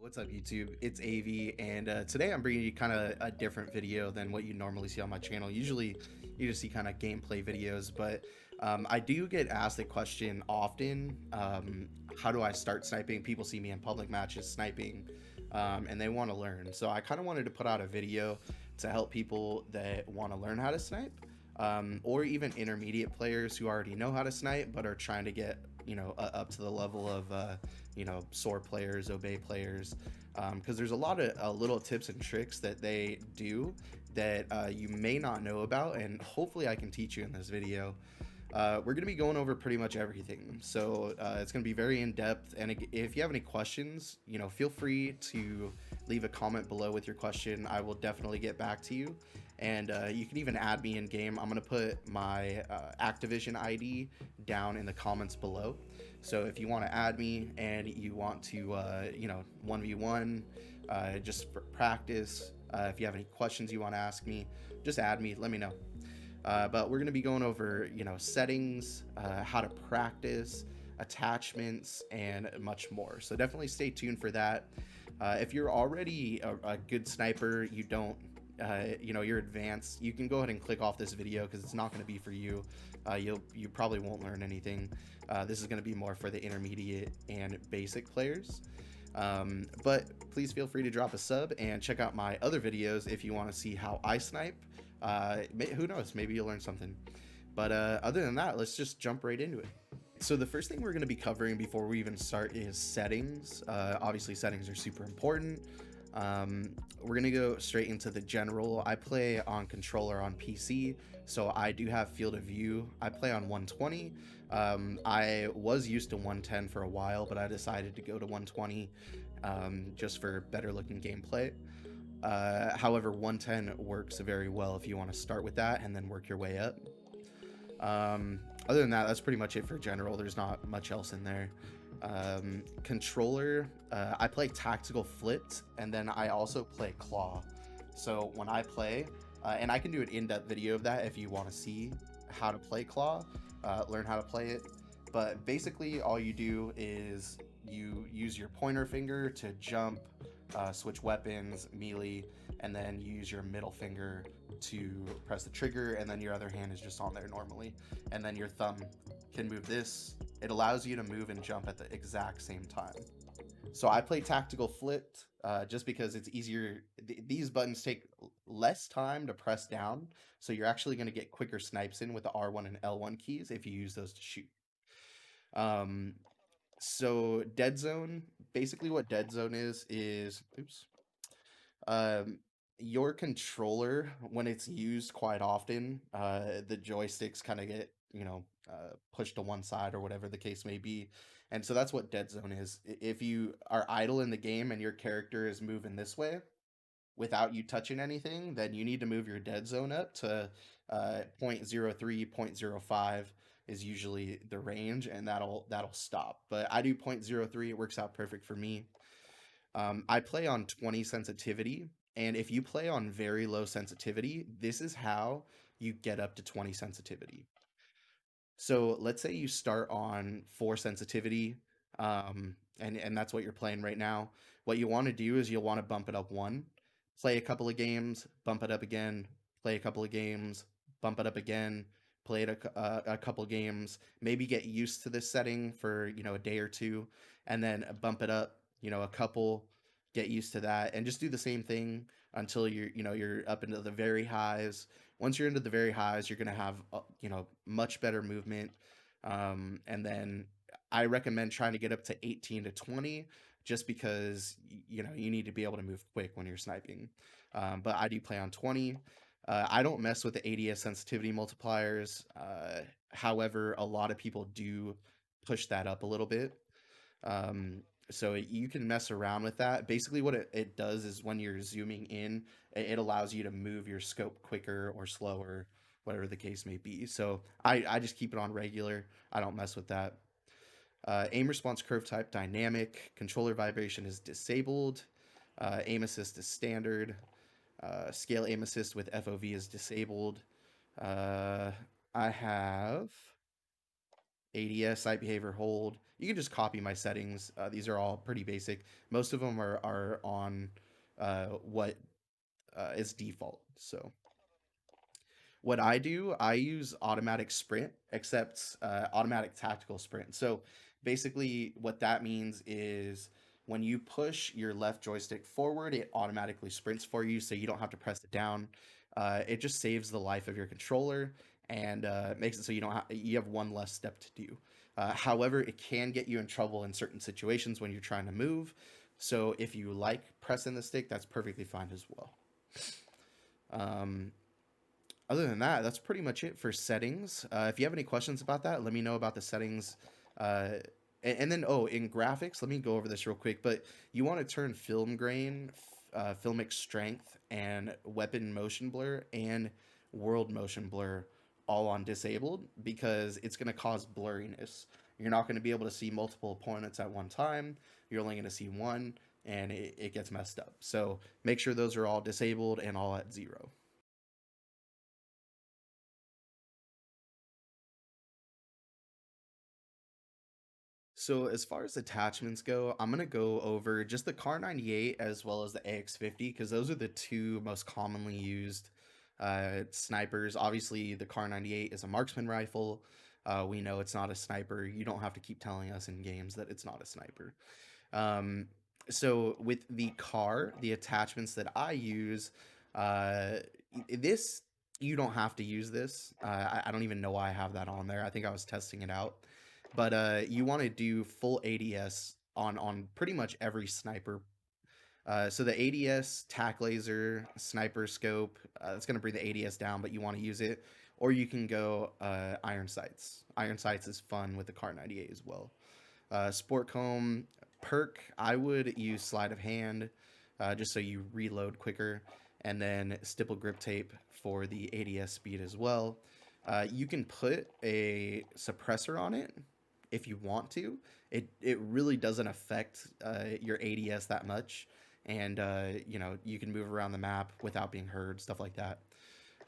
What's up, YouTube? It's Avie, and today I'm bringing you kind of a different video than what you normally see on my channel. Usually, you just see kind of gameplay videos, but I do get asked the question often, how do I start sniping? People see me in public matches sniping, and they want to learn. So I kind of wanted to put out a video to help people that want to learn how to snipe, or even intermediate players who already know how to snipe but are trying to get up to the level of sword players, obey players, because there's a lot of little tips and tricks that they do that you may not know about, and hopefully I can teach you in this video. We're going to be going over pretty much everything, so it's going to be very in-depth, and if you have any questions, feel free to leave a comment below with your question. I will definitely get back to you, and you can even add me in game. I'm going to put my Activision ID down in the comments below, so if you want to add me and you want to 1v1 just for practice, if you have any questions you want to ask me, just add me, let me know. But we're going to be going over, settings, how to practice, attachments, and much more. So definitely stay tuned for that. If you're already a good sniper, you don't, you're advanced, you can go ahead and click off this video because it's not going to be for you. You probably won't learn anything. This is going to be more for the intermediate and basic players. But please feel free to drop a sub and check out my other videos if you want to see how I snipe. Who knows, maybe you'll learn something. But other than that, let's just jump right into it. So the first thing we're going to be covering before we even start is settings. Obviously settings are super important. We're going to go straight into the general. I play on controller on PC, so I do have field of view. I play on 120. I was used to 110 for a while, but I decided to go to 120 just for better looking gameplay. However, 110 works very well if you want to start with that and then work your way up. Other than that, that's pretty much it for general. There's not much else in there. Controller, I play tactical flipped, and then I also play claw. So when I play, and I can do an in-depth video of that if you want to see how to play claw, learn how to play it. But basically all you do is you use your pointer finger to jump, switch weapons, melee, and then you use your middle finger to press the trigger, and then your other hand is just on there normally, and then your thumb can move this. It allows you to move and jump at the exact same time. So I play tactical flipped just because it's easier. These buttons take less time to press down, so you're actually going to get quicker snipes in with the R1 and L1 keys if you use those to shoot. So dead zone, basically what dead zone is oops, your controller, when it's used quite often, the joysticks kind of get pushed to one side or whatever the case may be, and so that's what dead zone is. If you are idle in the game and your character is moving this way without you touching anything, then you need to move your dead zone up to 0.03, 0.05 is usually the range, and that'll stop. But I do 0.03, it works out perfect for me. I play on 20 sensitivity, and if you play on very low sensitivity, this is how you get up to 20 sensitivity. So let's say you start on 4 sensitivity, and that's what you're playing right now. What you want to do is you'll want to bump it up 1, play a couple of games, bump it up again, play a couple of games, bump it up again, play it a couple of games, maybe get used to this setting for a day or two, and then bump it up a couple, get used to that, and just do the same thing until you're up into the very highs. Once you're into the very highs, you're going to have much better movement, and then I recommend trying to get up to 18 to 20 just because you need to be able to move quick when you're sniping. But I do play on 20. I don't mess with the ADS sensitivity multipliers. However, a lot of people do push that up a little bit. So you can mess around with that. Basically what it does is when you're zooming in, it allows you to move your scope quicker or slower, whatever the case may be. So I just keep it on regular. I don't mess with that. Aim response curve type dynamic. Controller vibration is disabled. Aim assist is standard. Scale aim assist with FOV is disabled. I have ADS, sight behavior hold, you can just copy my settings. These are all pretty basic. Most of them are on what is default. So what I do, I use automatic sprint, except automatic tactical sprint. So basically, what that means is when you push your left joystick forward, it automatically sprints for you, so you don't have to press it down. It just saves the life of your controller and makes it so you have one less step to do. However, it can get you in trouble in certain situations when you're trying to move. So if you like pressing the stick, that's perfectly fine as well. Um, Other than that, that's pretty much it for settings. If you have any questions about that, let me know about the settings. Uh, and then, oh, in graphics, let me go over this real quick. But you want to turn film grain, filmic strength, and weapon motion blur and world motion blur all on disabled because it's going to cause blurriness. You're not going to be able to see multiple opponents at one time. You're only going to see one, and it gets messed up. So make sure those are all disabled and all at 0. So as far as attachments go, I'm gonna go over just the Car 98 as well as the AX50 because those are the two most commonly used snipers. Obviously, the Car 98 is a marksman rifle. We know it's not a sniper. You don't have to keep telling us in games that it's not a sniper. Um, so with the car, the attachments that I use, uh, this you don't have to use this. I don't even know why I have that on there. I think I was testing it out, but you want to do full ADS on pretty much every sniper. So the ADS, tac laser, sniper scope, that's going to bring the ADS down, but you want to use it. Or you can go iron sights. Iron sights is fun with the Car 98 as well. Sport comb perk, I would use sleight of hand, just so you reload quicker, and then stipple grip tape for the ADS speed as well. You can put a suppressor on it if you want to. It really doesn't affect your ADS that much, and you can move around the map without being heard, stuff like that.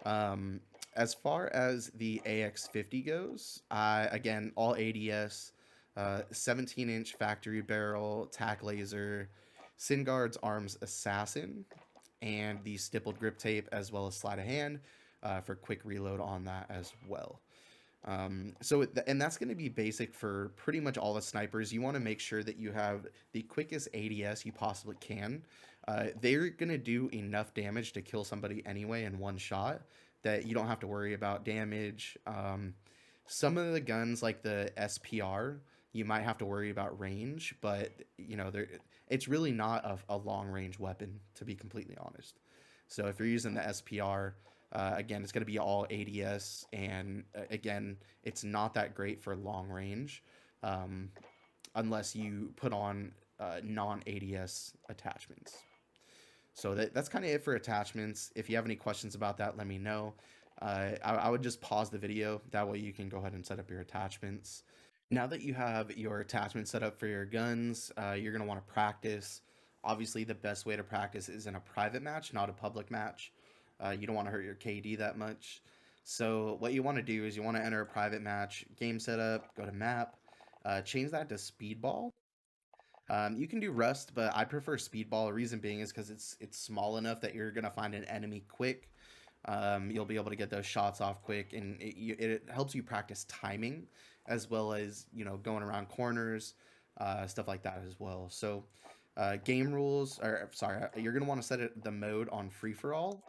Um, as far as the AX50 goes, again, all ADS, 17-inch factory barrel, tac laser, Singuard's Arms Assassin, and the stippled grip tape, as well as sleight of hand for quick reload on that as well. And that's going to be basic for pretty much all the snipers. You want to make sure that you have the quickest ADS you possibly can. They're going to do enough damage to kill somebody anyway in one shot that you don't have to worry about damage. Some of the guns, like the SPR, you might have to worry about range, but it's really not a long range weapon, to be completely honest. So if you're using the SPR, again, it's going to be all ADS, and again, it's not that great for long range um, unless you put on non ADS attachments. So that's kind of it for attachments. If you have any questions about that, let me know. I would just pause the video. That way you can go ahead and set up your attachments. Now that you have your attachment set up for your guns, you're going to want to practice. Obviously, the best way to practice is in a private match, not a public match. You don't want to hurt your KD that much. So what you want to do is you want to enter a private match, game setup, go to map, change that to speedball. You can do Rust, but I prefer Speedball. The reason being is because it's small enough that you're gonna find an enemy quick. You'll be able to get those shots off quick, and it helps you practice timing as well as going around corners, stuff like that as well. So game rules, or sorry, you're gonna want to set the mode on free for all.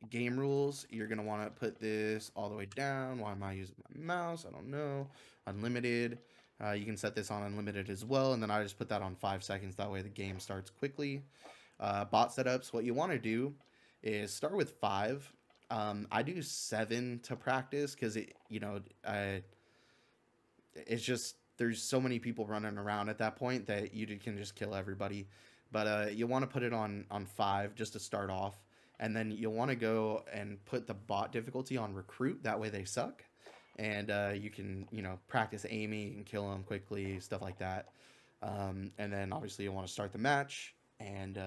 Game rules, you're gonna want to put this all the way down. Why am I using my mouse? I don't know. Unlimited. You can set this on unlimited as well, and then I just put that on 5 seconds. That way the game starts quickly. Bot setups, what you want to do is start with 5. I do 7 to practice because it's just there's so many people running around at that point that you can just kill everybody. But you want to put it on 5 just to start off, and then you'll want to go and put the bot difficulty on recruit. That way they suck, and you can practice aiming and kill them quickly, stuff like that. And then obviously you want to start the match, and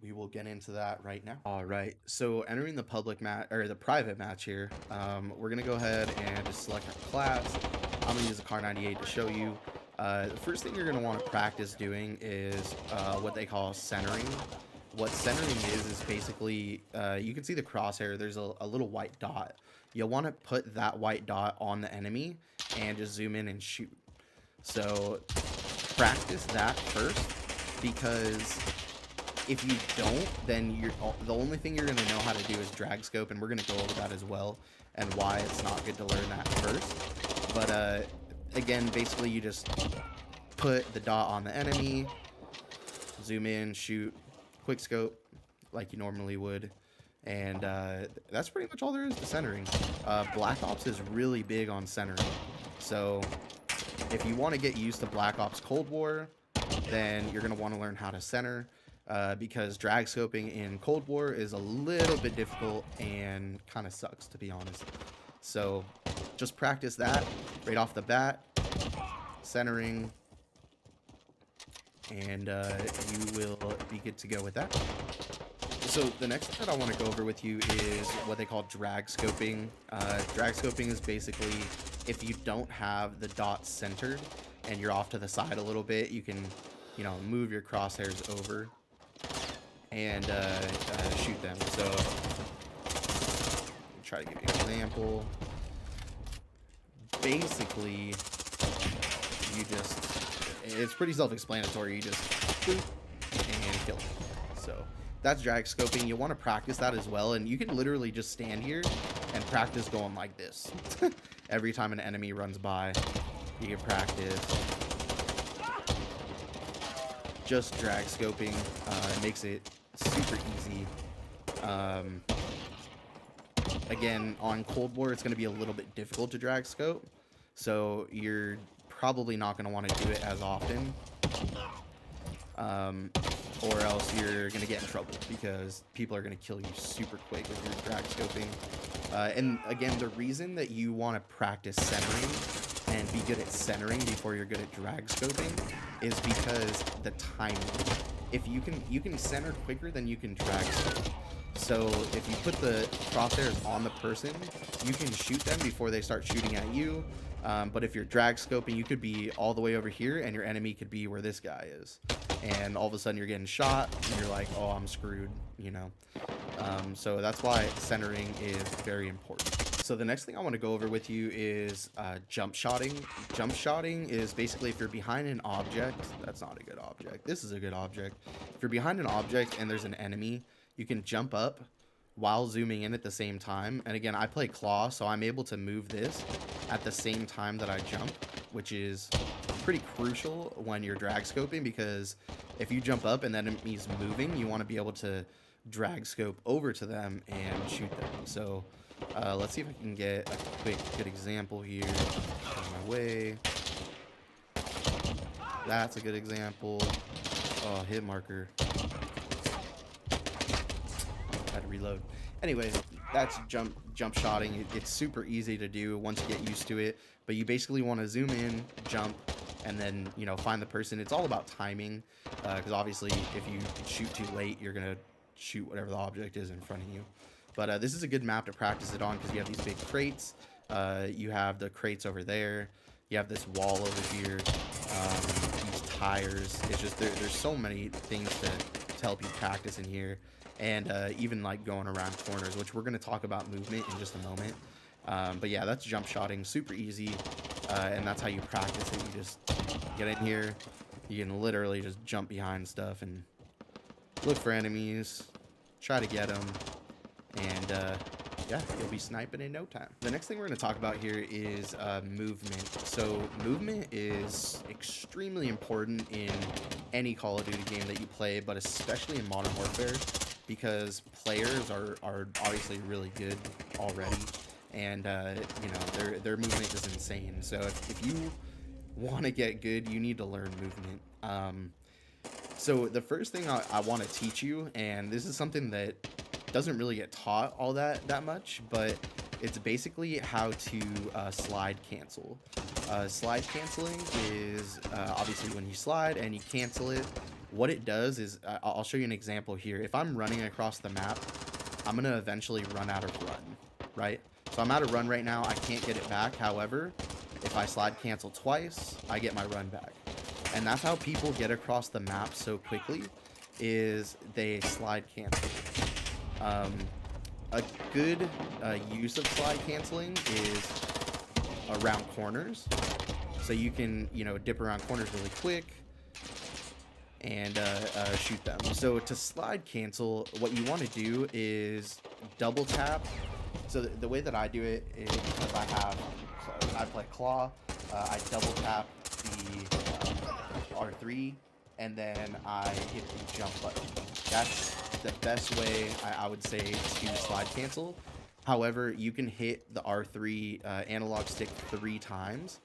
we will get into that right now. All right, so entering the public match or the private match here, we're gonna go ahead and just select our class. I'm gonna use the Car 98 to show you. The first thing you're going to want to practice doing is what they call centering. What centering is basically, you can see the crosshair, there's a little white dot. You'll want to put that white dot on the enemy and just zoom in and shoot. So practice that first, because if you don't, then the only thing you're going to know how to do is drag scope, and we're going to go over that as well, and why it's not good to learn that first. But again, basically you just put the dot on the enemy, zoom in, shoot, quick scope like you normally would, and that's pretty much all there is to centering. Black Ops is really big on centering, so if you want to get used to Black Ops Cold War, then you're going to want to learn how to center, because drag scoping in Cold War is a little bit difficult and kind of sucks, to be honest. So just practice that right off the bat, centering, and you will be good to go with that. So the next thing that I want to go over with you is what they call drag scoping. Drag scoping is basically if you don't have the dots centered and you're off to the side a little bit, you can, you know, move your crosshairs over and shoot them. So try to give you an example. Basically, you just, it's pretty self-explanatory. You just boop and kill them. So that's drag scoping. You want to practice that as well, and you can literally just stand here and practice going like this. Every time an enemy runs by, you can practice just drag scoping. It makes it super easy. Again, on Cold War, it's going to be a little bit difficult to drag scope, so you're probably not going to want to do it as often. Or else you're going to get in trouble, because people are going to kill you super quick if you're drag scoping. And again, the reason that you want to practice centering and be good at centering before you're good at drag scoping is because the timing. If you can center quicker than you can drag scope. So if you put the crosshairs on the person, you can shoot them before they start shooting at you. But if you're drag scoping, you could be all the way over here and your enemy could be where this guy is. And all of a sudden you're getting shot and you're like, oh, I'm screwed, you know. So that's why centering is very important. So the next thing I want to go over with you is jump shotting. Jump shotting is basically if you're behind an object. That's not a good object. This is a good object. If you're behind an object and there's an enemy, you can jump up while zooming in at the same time. And again, I play claw, so I'm able to move this at the same time that I jump, which is pretty crucial when you're drag scoping, because if you jump up and that enemy's moving, you want to be able to drag scope over to them and shoot them. So let's see if I can get a quick good example here. On my way. That's a good example. Oh, hit marker. Had to reload. Anyway, that's jump shotting. It's super easy to do once you get used to it, but you basically want to zoom in, jump, and then, you know, find the person. It's all about timing, because obviously if you shoot too late, you're gonna shoot whatever the object is in front of you. But this is a good map to practice it on, because you have these big crates, you have the crates over there, you have this wall over here, these tires. It's just there's so many things to help you practice in here. And even like going around corners, which we're going to talk about movement in just a moment. But yeah, that's jump shotting, super easy, and that's how you practice it. You just get in here, you can literally just jump behind stuff and look for enemies, try to get them, and yeah, you'll be sniping in no time. The next thing we're going to talk about here is movement. So movement is extremely important in any Call of Duty game that you play, but especially in Modern Warfare, because players are obviously really good already, and you know, their movement is insane. So if you want to get good, you need to learn movement. So the first thing I want to teach you, and this is something that doesn't really get taught all that much, but it's basically how to slide cancel. Slide canceling is obviously when you slide and you cancel it. What it does is, I'll show you an example here. If I'm running across the map, I'm going to eventually run out of run, right? So I'm out of run right now. I can't get it back. However, If I slide cancel twice, I get my run back. And that's how people get across the map so quickly, is they slide cancel. A good use of slide canceling is around corners. So you can, you know, dip around corners really quick and shoot them. So to slide cancel, what you want to do is double tap. So the way that I do it is, because I play claw, I double tap the R3 and then I hit the jump button. That's the best way I would say to slide cancel. However, you can hit the R3 analog stick 3 times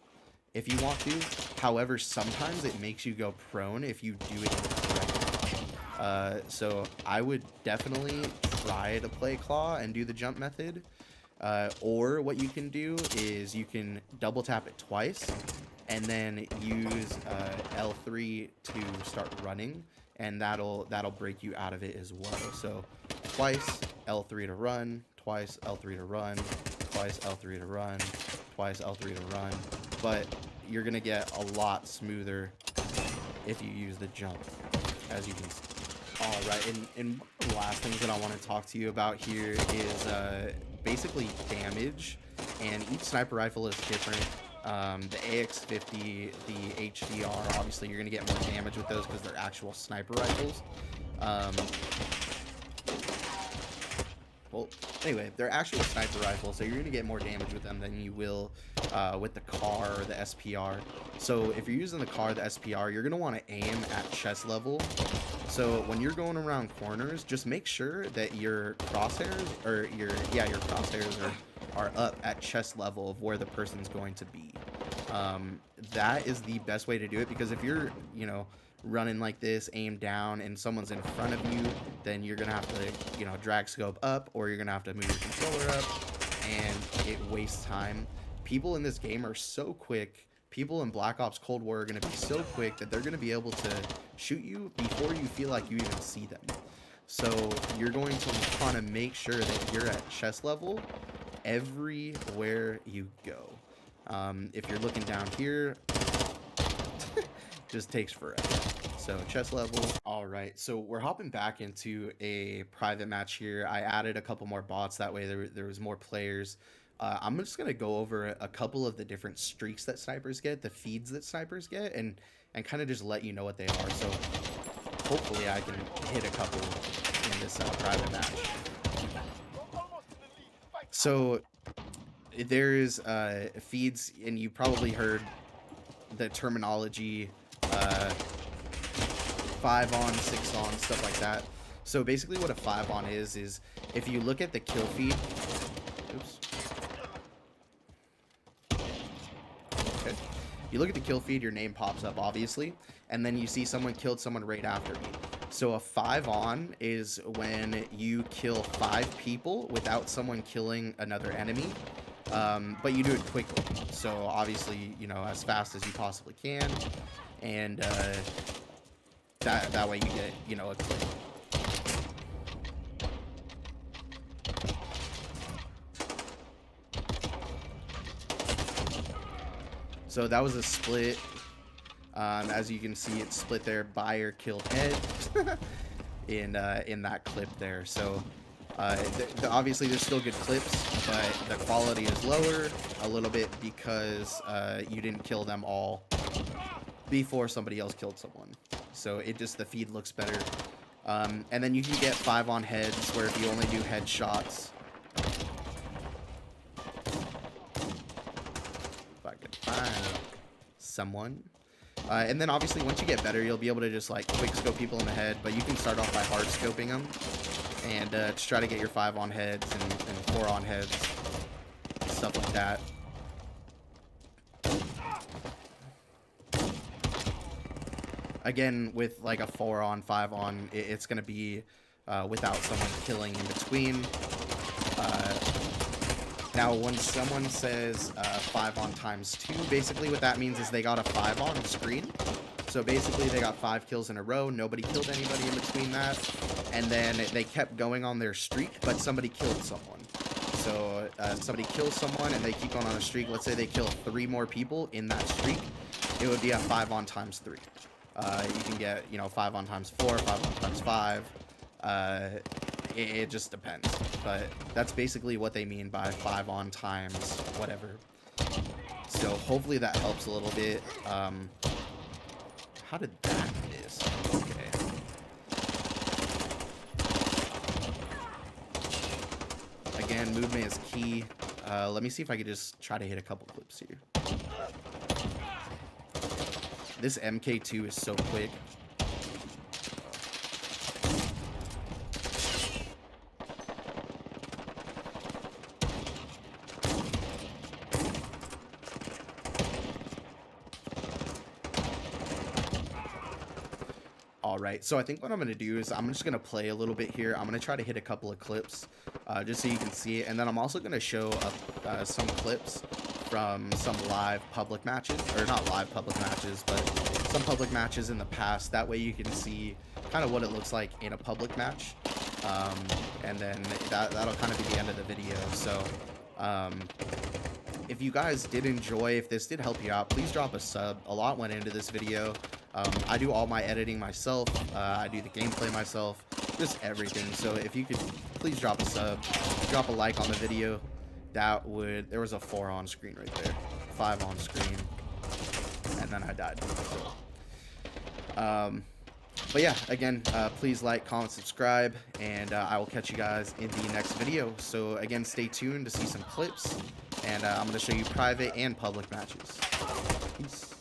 if you want to. However, sometimes it makes you go prone if you do it incorrectly. So I would definitely try to play claw and do the jump method. Or what you can do is you can double tap it twice and then use L3 to start running, and that'll break you out of it as well. So twice L3 to run, twice L3 to run, twice L3 to run, twice L3 to run. But you're gonna get a lot smoother if you use the jump, as you can see. All right, and one of the last things that I want to talk to you about here is basically damage, and each sniper rifle is different. The AX50, the HDR, obviously you're gonna get more damage with those because they're actual sniper rifles. Well, anyway, they're actual sniper rifles, so you're going to get more damage with them than you will with the CAR or the SPR. So if you're using the CAR or the SPR, you're going to want to aim at chest level. So when you're going around corners, just make sure that your crosshairs, or your crosshairs are up at chest level of where the person's going to be. That is the best way to do it, because if you're, you know, running like this, aim down, and someone's in front of you, then you're gonna have to, you know, drag scope up, or you're gonna have to move your controller up, and it wastes time. People in this game are so quick. People in Black Ops Cold War are gonna be so quick that they're gonna be able to shoot you before you feel like you even see them. So you're going to want to make sure that you're at chest level everywhere you go. If you're looking down here, just takes forever. So chest level. All right, so we're hopping back into a private match here. I added a couple more bots, that way there was more players. I'm just gonna go over a couple of the different streaks that snipers get, the feeds that snipers get, and kind of just let you know what they are. So hopefully I can hit a couple in this private match. So there's feeds, and you probably heard the terminology, 5 on, 6 on, stuff like that. So basically what a 5 on is if you look at the kill feed, oops. Okay. You look at the kill feed, your name pops up, obviously, and then you see someone killed someone right after you. So a 5 on is when you kill 5 people without someone killing another enemy. But you do it quickly, so obviously, you know, as fast as you possibly can, and that way you get, you know, a clip. So that was a split. As you can see, it's split there. Buyer killed head in that clip there. So obviously there's still good clips, but the quality is lower a little bit because you didn't kill them all before somebody else killed someone. So the feed looks better. And then you can get 5 on heads, where if you only do headshots, if I could find someone. And then obviously once you get better, you'll be able to just like quick scope people in the head, but you can start off by hard scoping them and just try to get your 5 on heads and 4 on heads, stuff like that. Again, with like a 4 on, 5 on, it's going to be without someone killing in between. Now, when someone says 5 on times 2, basically what that means is they got a 5 on screen. So basically they got 5 kills in a row, nobody killed anybody in between that, and then they kept going on their streak, but somebody killed someone. So somebody kills someone and they keep going on a streak. Let's say they kill 3 more people in that streak. It would be a 5 on times 3. You can get, you know, 5 on times 4, 5 on times 5. It just depends. But that's basically what they mean by 5 on times whatever. So hopefully that helps a little bit. How did that miss? Okay. Again, movement is key. Let me see if I could just try to hit a couple clips here. This MK2 is so quick. Alright, so I think what I'm going to do is I'm just going to play a little bit here. I'm going to try to hit a couple of clips just so you can see it. And then I'm also going to show some clips from some live public matches. Or not live public matches, but some public matches in the past. That way you can see kind of what it looks like in a public match. And then that'll kind of be the end of the video. So if you guys did enjoy, if this did help you out, please drop a sub. A lot went into this video. I do all my editing myself. I do the gameplay myself, just everything. So if you could please drop a sub, drop a like on the video, that would, there was a 4 on screen right there, 5 on screen, and then I died. But yeah, again, please like, comment, subscribe, and I will catch you guys in the next video. So again, stay tuned to see some clips, and I'm going to show you private and public matches. Peace.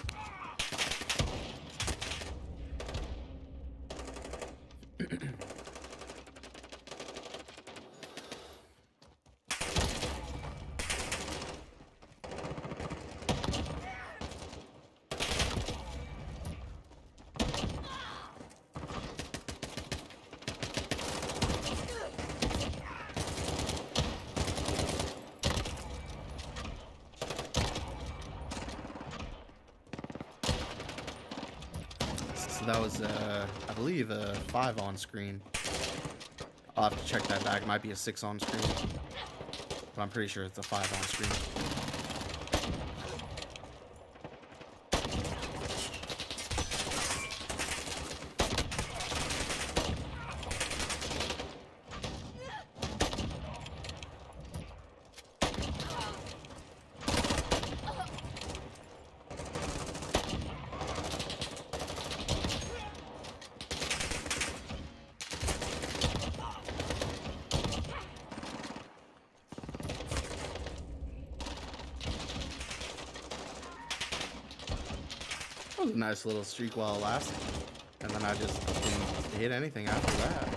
So that was, I believe, a 5 on screen. I'll have to check that back. It might be a 6 on screen, but I'm pretty sure it's a 5 on screen. That was a nice little streak while it lasted, and then I just didn't hit anything after that.